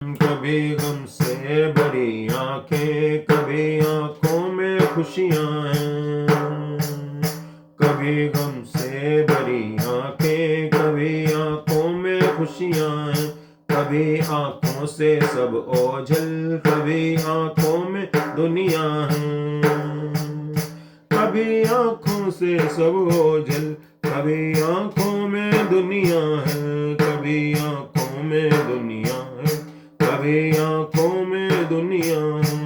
कभी गम से भरी आंखें, कभी आंखों में खुशियां हैं। कभी गम से भरी आंखें, कभी आंखों में खुशियां हैं। कभी आंखों से सब ओझल, कभी आंखों में दुनिया है। कभी आंखों से सब ओझल, कभी आंखों में दुनिया है। कभी आंखों में दुनिया है, कभी आंखों में दुनिया है।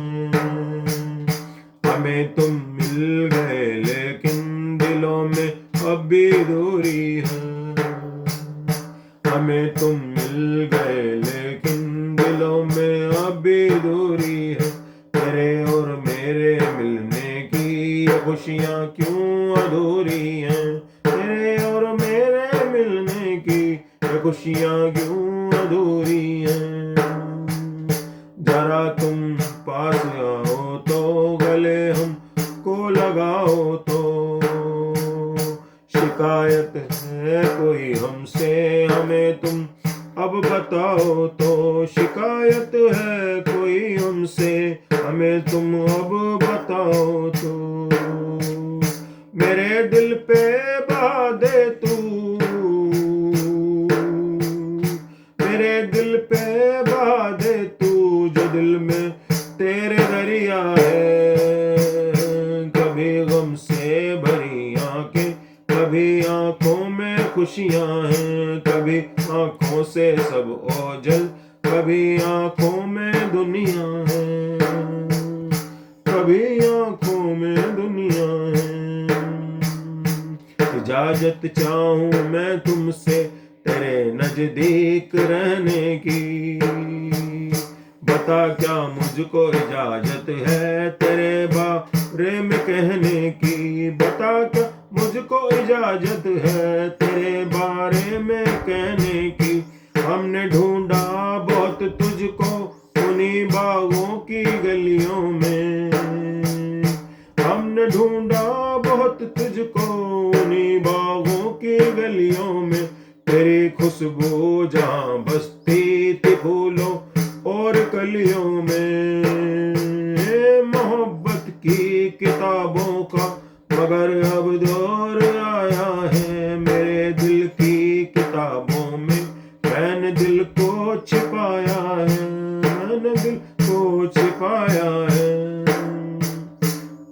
हमें तुम मिल गए लेकिन दिलों में अब भी दूरी है। हमें तुम मिल गए लेकिन दिलों में अब भी दूरी है। तेरे और मेरे मिलने की ये खुशियाँ क्यों अधूरी हैं। तेरे और मेरे मिलने की ये खुशियाँ क्यों अधूरी हैं। जरा तुम पास आओ तो गले हम को लगाओ तो। शिकायत है कोई हमसे, हमें तुम अब बताओ तो। शिकायत है कोई हमसे, हमें तुम अब बताओ तो। मेरे दिल पे बहा दे तू, मेरे दिल पे बहा दे तू, जो दिल में तेरे दरिया है। कभी गम से भरी आंखें, कभी आंखों में खुशियां हैं। कभी आंखों से सब ओझल, कभी आंखों में दुनिया है। कभी आंखों में दुनिया है। इजाजत चाहूं मैं तुमसे तेरे नजदीक रहने की। बता क्या मुझको इजाजत है तेरे बारे में कहने की। बता क्या मुझको इजाजत है तेरे बारे में कहने की। हमने ढूंढा बहुत तुझको उन्हीं बागों की गलियों में। हमने ढूंढा बहुत तुझको उन्हीं बागों की गलियों में। तेरी खुशबू जहाँ बसती थी फूलों और कलियों में। मोहब्बत की किताबों का मगर अब दौर आया है। मेरे दिल की किताबों में मैंने दिल को छिपाया है। मैंने दिल को छिपाया है।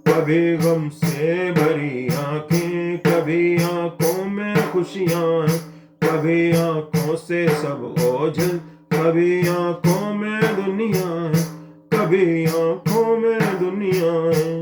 कभी गम से भरी आंखें, कभी आंखों में खुशियां हैं। कभी आंखों से सब ओझल, कभी आंखों में दुनिया है। कभी आंखों में दुनिया है।